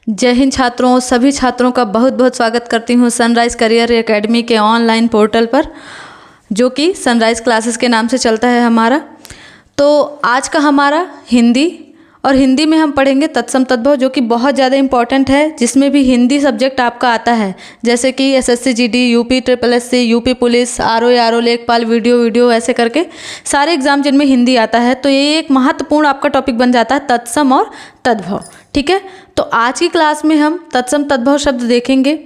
जय हिंद छात्रों, सभी छात्रों का बहुत बहुत स्वागत करती हूँ सनराइज़ करियर एकेडमी के ऑनलाइन पोर्टल पर, जो कि सनराइज़ क्लासेस के नाम से चलता है हमारा। तो आज का हमारा हिंदी, और हिंदी में हम पढ़ेंगे तत्सम तद्भव, जो कि बहुत ज़्यादा इंपॉर्टेंट है, जिसमें भी हिंदी सब्जेक्ट आपका आता है, जैसे कि SSC GD, UP SSC, UP police, RO लेखपाल, वीडियो ऐसे करके सारे एग्जाम जिनमें हिंदी आता है। तो ये एक महत्वपूर्ण आपका टॉपिक बन जाता है तत्सम और तद्भव। ठीक है, तो आज की क्लास में हम तत्सम तद्भव शब्द देखेंगे।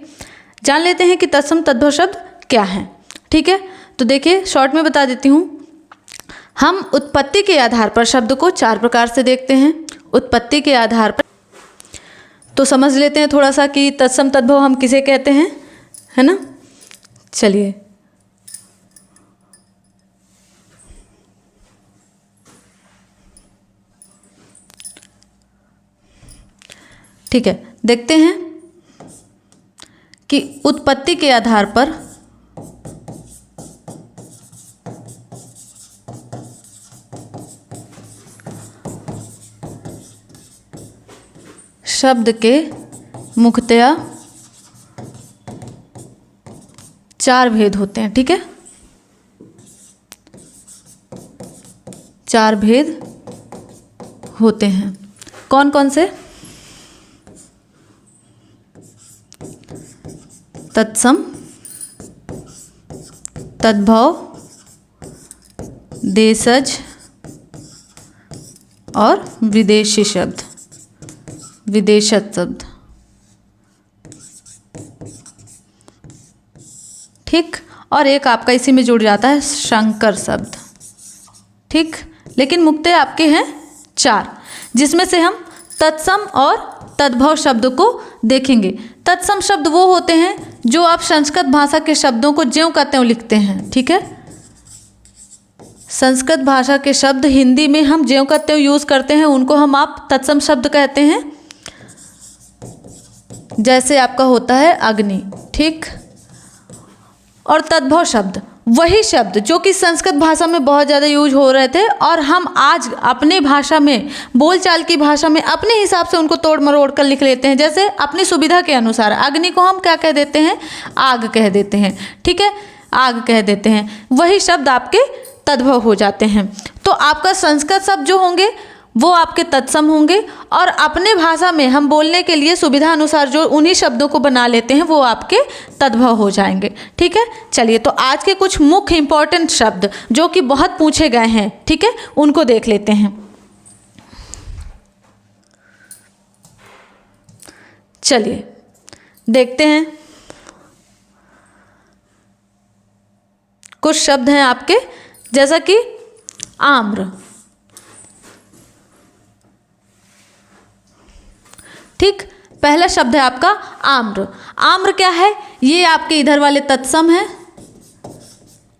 जान लेते हैं कि तत्सम तद्भव शब्द क्या है। ठीक है, तो देखिए शॉर्ट में बता देती हूँ। हम उत्पत्ति के आधार पर शब्द को 4 प्रकार से देखते हैं। उत्पत्ति के आधार पर तो समझ लेते हैं थोड़ा सा कि तत्सम तद्भव हम किसे कहते हैं, है ना। चलिए, ठीक है, देखते हैं कि उत्पत्ति के आधार पर शब्द के मुख्यतया 4 भेद होते हैं। ठीक है, 4 भेद होते हैं। कौन कौन से? तत्सम, तद्भव, देशज और विदेशी शब्द, विदेशज शब्द। ठीक, और एक आपका इसी में जुड़ जाता है संकर शब्द। ठीक, लेकिन मुख्यतः आपके हैं 4, जिसमें से हम तत्सम और तद्भव शब्द को देखेंगे। तत्सम शब्द वो होते हैं जो आप संस्कृत भाषा के शब्दों को ज्यों का त्यों लिखते हैं। ठीक है, संस्कृत भाषा के शब्द हिंदी में हम ज्यों का त्यों यूज़ करते हैं, उनको हम आप तत्सम शब्द कहते हैं। जैसे आपका होता है अग्नि। ठीक, और तद्भव शब्द वही शब्द जो कि संस्कृत भाषा में बहुत ज़्यादा यूज हो रहे थे, और हम आज अपने भाषा में, बोलचाल की भाषा में अपने हिसाब से उनको तोड़ मरोड़ कर लिख लेते हैं। जैसे अपनी सुविधा के अनुसार अग्नि को हम क्या कह देते हैं? आग कह देते हैं। ठीक है, आग कह देते हैं। वही शब्द आपके तद्भव हो जाते हैं। तो आपका संस्कृत शब्द जो होंगे वो आपके तत्सम होंगे, और अपने भाषा में हम बोलने के लिए सुविधा अनुसार जो उन्हीं शब्दों को बना लेते हैं वो आपके तद्भव हो जाएंगे। ठीक है, चलिए, तो आज के कुछ मुख्य इंपॉर्टेंट शब्द जो कि बहुत पूछे गए हैं, ठीक है, उनको देख लेते हैं। चलिए देखते हैं। कुछ शब्द हैं आपके, जैसा कि आम्र। ठीक, पहला शब्द है आपका आम्र। आम्र क्या है? ये आपके इधर वाले तत्सम है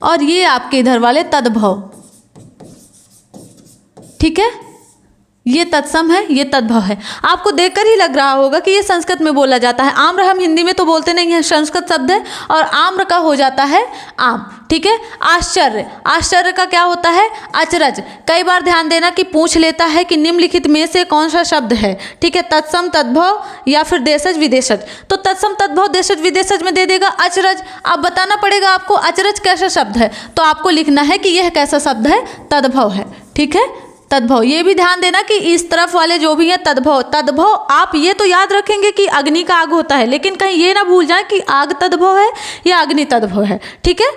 और ये आपके इधर वाले तद्भव। ठीक है, ये तत्सम है, ये तद्भव है। आपको देखकर ही लग रहा होगा कि ये संस्कृत में बोला जाता है। आम्र हम हिंदी में तो बोलते नहीं है, संस्कृत शब्द है, और आम्र का हो जाता है आम। ठीक है, आश्चर्य, आश्चर्य का क्या होता है? अचरज। कई बार ध्यान देना कि पूछ लेता है कि निम्नलिखित में से कौन सा शब्द है। ठीक है, तत्सम, तद्भव या फिर देशज, विदेशज। तो तत्सम, तद्भव, देशज, विदेशज में दे देगा अचरज। अब बताना पड़ेगा आपको अचरज कैसा शब्द है, तो आपको लिखना है कि यह कैसा शब्द है? तद्भव है। ठीक है, तद्भव। ये भी ध्यान देना कि इस तरफ वाले जो भी है तद्भव, तद्भव आप ये तो याद रखेंगे कि अग्नि का आग होता है, लेकिन कहीं ये ना भूल जाए कि आग तद्भव है या अग्नि तद्भव है। ठीक है,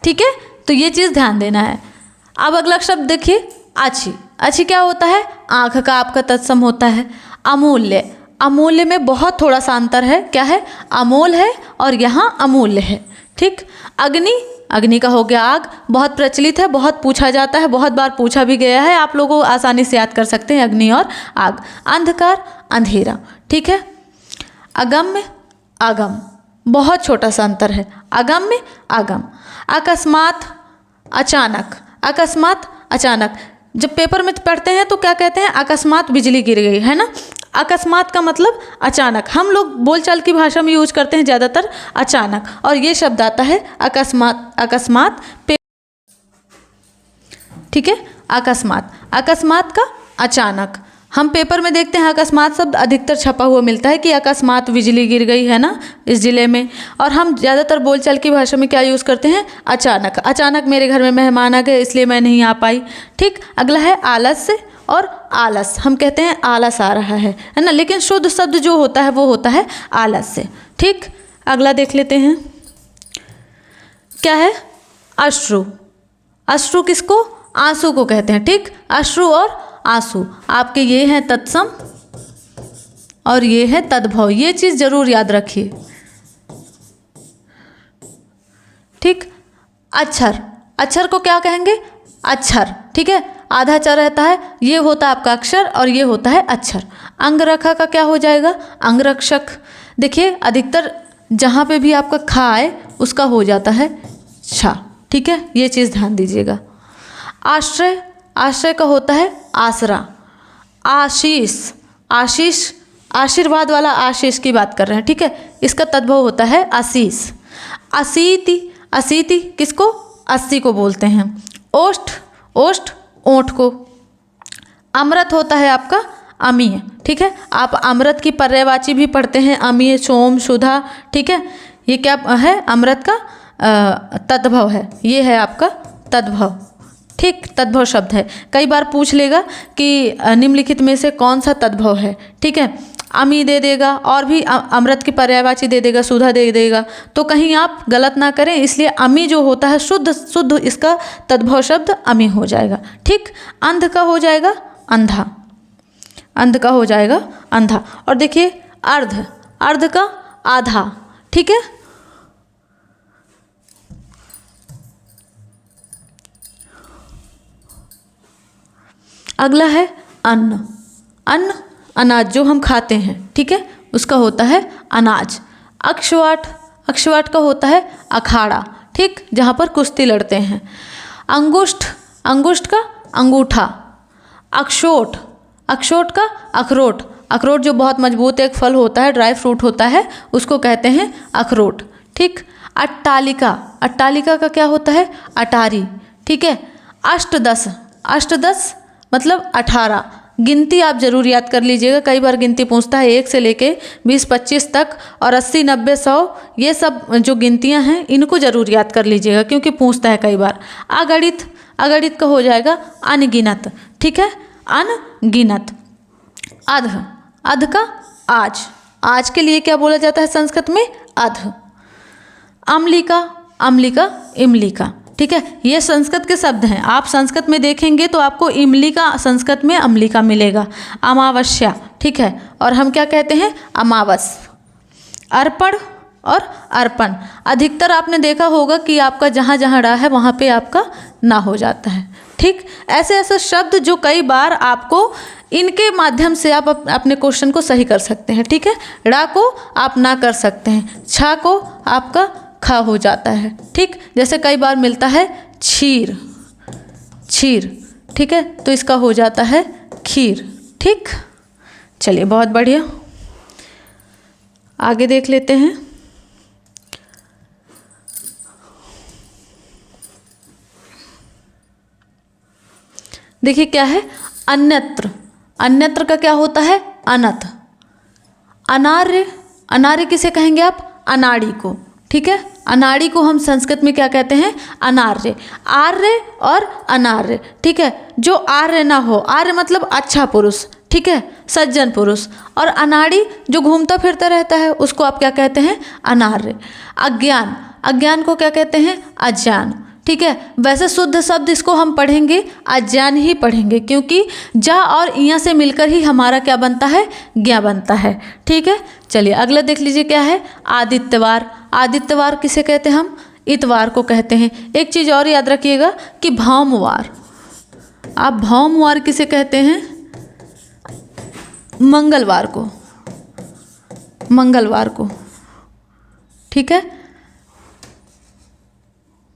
ठीक है, तो ये चीज़ ध्यान देना है। अब अगला शब्द देखिए, आछी। आछी क्या होता है? आँख का आपका तत्सम होता है। अमूल्य, अमूल्य में बहुत थोड़ा सा अंतर है। क्या है? अमोल है और यहाँ अमूल्य है। ठीक, अग्नि, अग्नि का हो गया आग, बहुत प्रचलित है, बहुत पूछा जाता है, बहुत बार पूछा भी गया है, आप लोगों आसानी से याद कर सकते हैं अग्नि और आग। अंधकार, अंधेरा। ठीक है, अगम्य, आगम, बहुत छोटा सा अंतर है। अगम्य, आगम। अकस्मात, अचानक, अकस्मात, अचानक। जब पेपर में पढ़ते हैं तो क्या कहते हैं? अकस्मात बिजली गिर गई, है ना। अकस्मात का मतलब अचानक, हम लोग बोलचाल की भाषा में यूज करते हैं ज़्यादातर अचानक, और ये शब्द आता है अकस्मात, अकस्मात। ठीक है, अकस्मात, अकस्मात का अचानक। हम पेपर में देखते हैं अकस्मात शब्द अधिकतर छपा हुआ मिलता है कि अकस्मात बिजली गिर गई है ना इस ज़िले में। और हम ज़्यादातर बोलचाल की भाषा में क्या यूज़ करते हैं, अचानक, अचानक मेरे घर में मेहमान आ गए इसलिए मैं नहीं आ पाई। ठीक, अगला है आलस्य और आलस। हम कहते हैं आलस आ रहा है ना, लेकिन शुद्ध शब्द जो होता है वो होता है आलस्य। ठीक, अगला देख लेते हैं क्या है, अश्रु। अश्रु किसको, आंसू को कहते हैं। ठीक, अश्रु और आंसू आपके ये हैं तत्सम और ये है तद्भव, ये चीज़ जरूर याद रखिए। ठीक, अक्षर, अक्षर को क्या कहेंगे, अक्षर। ठीक है, आधा च रहता है, ये होता है आपका अक्षर और ये होता है अक्षर। अंगरखा का क्या हो जाएगा, अंगरक्षक। देखिए अधिकतर जहाँ पे भी आपका खा आए उसका हो जाता है छा। ठीक है, ये चीज़ ध्यान दीजिएगा। आश्रय, आश्रय का होता है आसरा। आशीष, आशीष आशीर्वाद वाला आशीष की बात कर रहे हैं। ठीक है, इसका तद्भव होता है आशीष। अशीति, अशीति किसको, 80 को बोलते हैं। ओष्ठ, ओष्ठ ओंठ को। अमृत होता है आपका अमीय। ठीक है, आप अमृत की पर्यायवाची भी पढ़ते हैं, अमीय, सोम, सुधा। ठीक है, ये क्या है, अमृत का तद्भव है, ये है आपका तद्भव। ठीक, तद्भव शब्द है। कई बार पूछ लेगा कि निम्नलिखित में से कौन सा तद्भव है। ठीक है, अमी दे देगा और भी अमृत की पर्यायवाची दे देगा, सुधा दे देगा, तो कहीं आप गलत ना करें, इसलिए अमी जो होता है शुद्ध इसका तद्भव शब्द अमी हो जाएगा। ठीक, अंध का हो जाएगा अंधा, अंध का हो जाएगा अंधा। और देखिए अर्ध, अर्ध का आधा। ठीक है, अगला है अन्न। अन्न अनाज जो हम खाते हैं। ठीक है, उसका होता है अनाज। अक्षवाट, अक्षवाट का होता है अखाड़ा। ठीक, जहाँ पर कुश्ती लड़ते हैं। अंगुष्ठ, अंगुष्ठ का अंगूठा। अक्षोट, अक्षोट का अखरोट। अखरोट जो बहुत मजबूत एक फल होता है, ड्राई फ्रूट होता है, उसको कहते हैं अखरोट। ठीक, अट्टालिका, अट्टालिका का क्या होता है अटारी। ठीक है, अष्टदश, अष्टदश मतलब 18। गिनती आप जरूर याद कर लीजिएगा, कई बार गिनती पूछता है 1 से लेके 20-25 तक, और 80, 90, 100 ये सब जो गिनतियां हैं इनको जरूर याद कर लीजिएगा क्योंकि पूछता है कई बार। अगणित, अगणित का हो जाएगा अनगिनत। ठीक है, अनगिनत। अध, अध का आज, आज के लिए क्या बोला जाता है संस्कृत में, अध। अम्लिका, अम्लिका इमलिका। ठीक है, ये संस्कृत के शब्द हैं, आप संस्कृत में देखेंगे तो आपको इमली का संस्कृत में अम्ली का मिलेगा। अमावस्या। ठीक है, और हम क्या कहते हैं अमावस। अर्पण और अर्पण, अधिकतर आपने देखा होगा कि आपका जहाँ जहाँ ड़ा है वहाँ पे आपका ना हो जाता है। ठीक, ऐसे ऐसे शब्द जो कई बार आपको इनके माध्यम से आप अपने क्वेश्चन को सही कर सकते हैं। ठीक है, ड़ा को आप ना कर सकते हैं, छा को आपका खा हो जाता है। ठीक, जैसे कई बार मिलता है क्षीर, क्षीर। ठीक है, तो इसका हो जाता है खीर। ठीक, चलिए बहुत बढ़िया, आगे देख लेते हैं। देखिए क्या है अन्यत्र, अन्यत्र का क्या होता है अनथ। अनार्य, अनार्य किसे कहेंगे आप, अनाड़ी को। ठीक है, अनाड़ी को हम संस्कृत में क्या कहते हैं अनार्य। आर्य और अनार्य। ठीक है, जो आर्य ना हो, आर्य मतलब अच्छा पुरुष। ठीक है, सज्जन पुरुष। और अनाड़ी जो घूमता फिरता रहता है उसको आप क्या कहते हैं अनार्य। अज्ञान, अज्ञान को क्या कहते हैं अज्ञान। ठीक है, वैसे शुद्ध शब्द इसको हम पढ़ेंगे अज्ञान ही पढ़ेंगे क्योंकि जा और इया से मिलकर ही हमारा क्या बनता है ज्ञा बनता है। ठीक है, चलिए अगला देख लीजिए क्या है आदित्यवार। आदित्यवार किसे कहते हैं हम, इतवार को कहते हैं। एक चीज़ और याद रखिएगा कि भौमवार, आप भौमवार किसे कहते हैं मंगलवार को, मंगलवार को। ठीक है,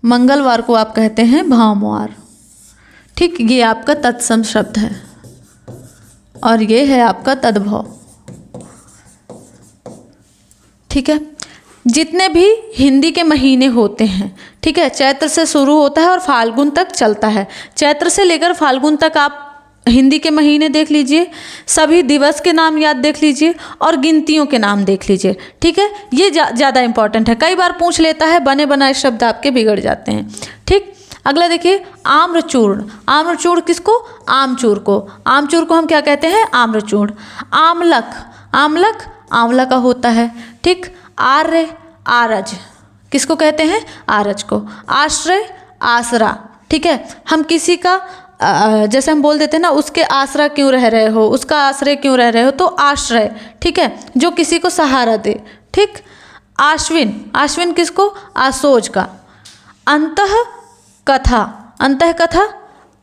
मंगलवार को आप कहते हैं भौमवार। ठीक, ये आपका तत्सम शब्द है और ये है आपका तद्भव। ठीक है, जितने भी हिंदी के महीने होते हैं, ठीक है, चैत्र से शुरू होता है और फाल्गुन तक चलता है। चैत्र से लेकर फाल्गुन तक आप हिंदी के महीने देख लीजिए, सभी दिवस के नाम याद देख लीजिए और गिनतियों के नाम देख लीजिए। ठीक है, ये ज़्यादा इंपॉर्टेंट है, कई बार पूछ लेता है, बने बनाए शब्द आपके बिगड़ जाते हैं। ठीक, अगला देखिए आम्रचूर्ण। आम्रचूर्ण किसको? आमचूर को। आमचूर को हम क्या कहते हैं? आम्रचूर्ण। आमलक, आमलक आंवला का होता है। ठीक, आर्य, आरज किसको कहते हैं? आरज को। आश्रय, आसरा। ठीक है, हम किसी का जैसे हम बोल देते हैं ना, उसके आसरा क्यों रह रहे हो, उसका आश्रय क्यों रह रहे हो, तो आश्रय। ठीक है, जो किसी को सहारा दे। ठीक, आश्विन, आश्विन किसको? आसोज का। अंतः कथा, अंतः कथा,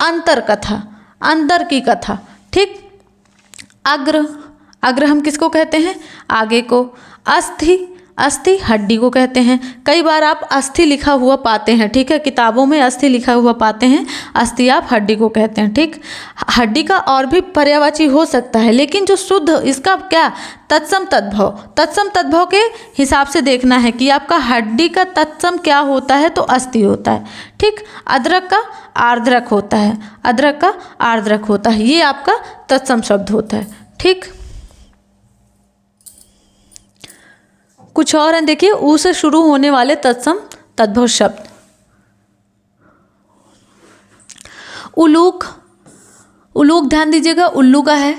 अंतर कथा, अंदर की कथा। ठीक, अग्र, अग्र हम किसको कहते हैं? आगे को। अस्थि, अस्थि हड्डी को कहते हैं। कई बार आप अस्थि लिखा हुआ पाते हैं। ठीक है, किताबों में अस्थि लिखा हुआ पाते हैं, अस्थि आप हड्डी को कहते हैं। ठीक, हड्डी का और भी पर्यायवाची हो सकता है, लेकिन जो शुद्ध इसका क्या? तत्सम तद्भव, तत्सम तद्भव के हिसाब से देखना है कि आपका हड्डी का तत्सम क्या होता है, तो अस्थि होता है। ठीक, अदरक का आर्द्रक होता है, अदरक का आर्द्रक होता है, ये आपका तत्सम शब्द होता है। ठीक, कुछ और हैं, देखिए ऊ से शुरू होने वाले तत्सम तद्भव शब्द। उलूक, उलूक ध्यान दीजिएगा, उल्लू का है।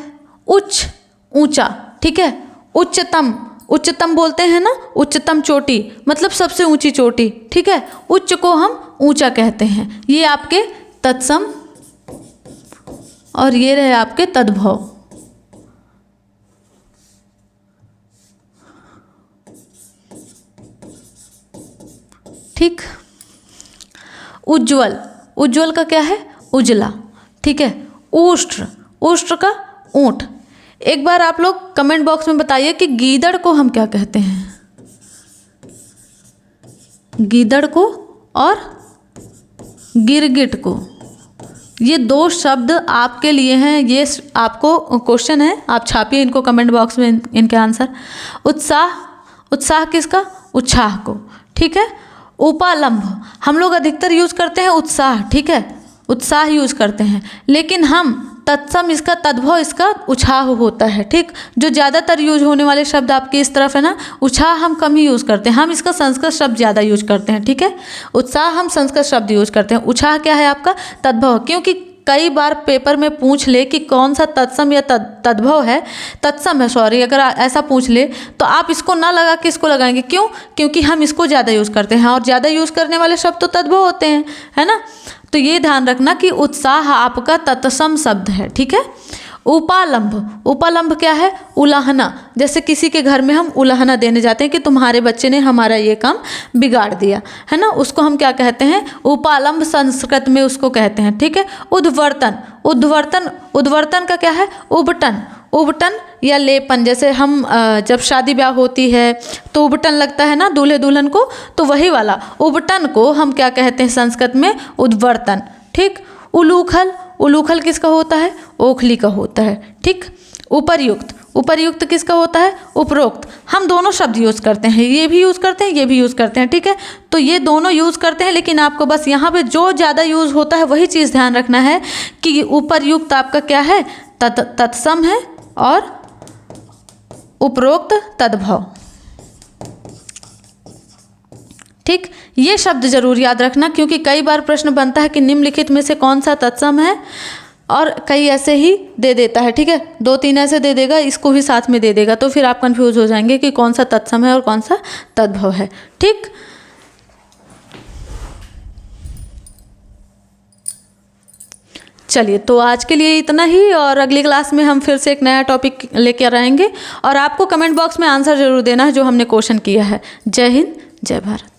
उच्च, ऊंचा। ठीक है, उच्चतम, उच्चतम बोलते हैं ना, उच्चतम चोटी मतलब सबसे ऊंची चोटी। ठीक है, उच्च को हम ऊंचा कहते हैं। ये आपके तत्सम और ये रहे आपके तद्भव। ठीक, उज्ज्वल, उज्ज्वल का क्या है? उजला। ठीक है, उष्ट्र, उष्ट्र का ऊंट। एक बार आप लोग कमेंट बॉक्स में बताइए कि गीदड़ को हम क्या कहते हैं? गीदड़ को और गिरगिट को। ये दो शब्द आपके लिए हैं, ये आपको क्वेश्चन है, आप छापिए इनको कमेंट बॉक्स में इनके आंसर। उत्साह, उत्साह किसका? उत्साह को। ठीक है, उपालंभ हम लोग अधिकतर यूज़ करते हैं उत्साह। ठीक है, उत्साह यूज़ करते हैं, लेकिन हम तत्सम इसका तद्भव इसका उछाह होता है। ठीक, जो ज़्यादातर यूज होने वाले शब्द आपके इस तरफ है ना, उछाह हम कम ही यूज़ करते हैं, हम इसका संस्कृत शब्द ज़्यादा यूज करते हैं। ठीक है, उत्साह हम संस्कृत शब्द यूज करते हैं, उछाह क्या है आपका? तद्भव। क्योंकि कई बार पेपर में पूछ ले कि कौन सा तत्सम या तद्भव है, तत्सम है सॉरी, अगर ऐसा पूछ ले तो आप इसको ना लगा के इसको लगाएंगे। क्यों? क्योंकि हम इसको ज़्यादा यूज़ करते हैं और ज़्यादा यूज़ करने वाले शब्द तो तद्भव होते हैं, है ना। तो ये ध्यान रखना कि उत्साह आपका तत्सम शब्द है। ठीक है, उपालंभ, उपालंभ क्या है? उलाहना। जैसे किसी के घर में हम उलाहना देने जाते हैं कि तुम्हारे बच्चे ने हमारा ये काम बिगाड़ दिया, है ना, उसको हम क्या कहते हैं? उपालंभ संस्कृत में उसको कहते हैं। ठीक है, उद्वर्तन, उद्वर्तन, उद्वर्तन का क्या है? उबटन, उबटन या लेपन। जैसे हम जब शादी ब्याह होती है तो उबटन लगता है ना दूल्हे दुल्हन को, तो वही वाला उबटन को हम क्या कहते हैं संस्कृत में? उद्वर्तन। ठीक, उलूखल, उलूखल किसका होता है? ओखली का होता है। ठीक, उपर्युक्त, उपर्युक्त किसका होता है? उपरोक्त। हम दोनों शब्द यूज़ करते हैं, ये भी यूज़ करते हैं, ये भी यूज़ करते हैं। ठीक है, तो ये दोनों यूज़ करते हैं, लेकिन आपको बस यहाँ पे जो ज़्यादा यूज़ होता है वही चीज़ ध्यान रखना है कि उपर्युक्त आपका क्या है? तत्सम है और उपरोक्त तद्भव। ठीक, ये शब्द जरूर याद रखना, क्योंकि कई बार प्रश्न बनता है कि निम्नलिखित में से कौन सा तत्सम है, और कई ऐसे ही दे देता है। ठीक है, 2-3 ऐसे दे देगा, इसको भी साथ में दे देगा, तो फिर आप कंफ्यूज हो जाएंगे कि कौन सा तत्सम है और कौन सा तद्भव है। ठीक, चलिए तो आज के लिए इतना ही, और अगली क्लास में हम फिर से एक नया टॉपिक लेकर आएंगे, और आपको कमेंट बॉक्स में आंसर जरूर देना है जो हमने क्वेश्चन किया है। जय हिंद, जय भारत।